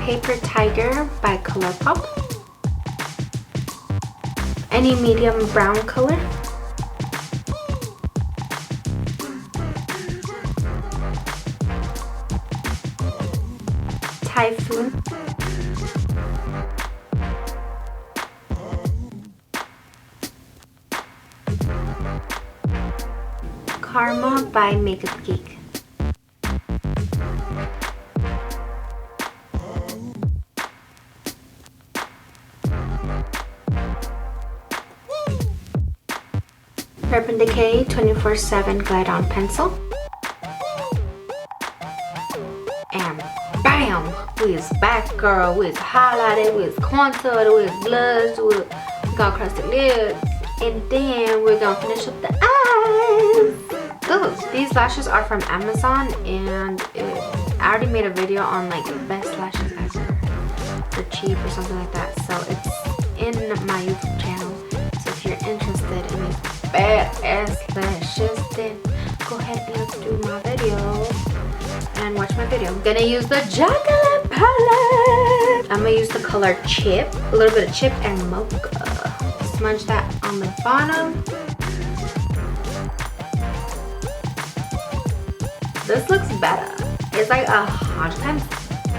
Paper Tiger by Colourpop. Any medium brown color. Typhoon. Karma by Makeupgeek. Decay 24/7 Glide On Pencil. And bam! We is back, girl. We is highlighted, we is contoured, we is blushed, we got crusty lips. And then we're gonna finish up the eyes. Ooh, these lashes are from Amazon, and I already made a video on like best lashes ever for cheap or something like that. So it's in my YouTube channel. So if you're interested in these badass lashes, then go ahead and let's do my video and watch my video. I'm gonna use the Jaclyn palette. I'm gonna use the color Chip, a little bit of Chip and Mocha. Smudge that on the bottom. This looks better. It's like 100 times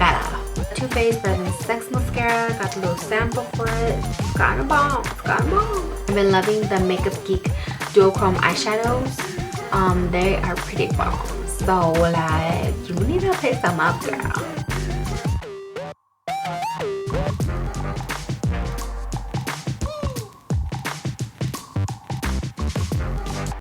better. Too Faced Better Than Sex mascara. Got a little sample for it. It's kinda bomb. It's kinda bomb. I've been loving the Makeupgeek duochrome eyeshadows. They are pretty bomb. So like, you need to pick them up, girl.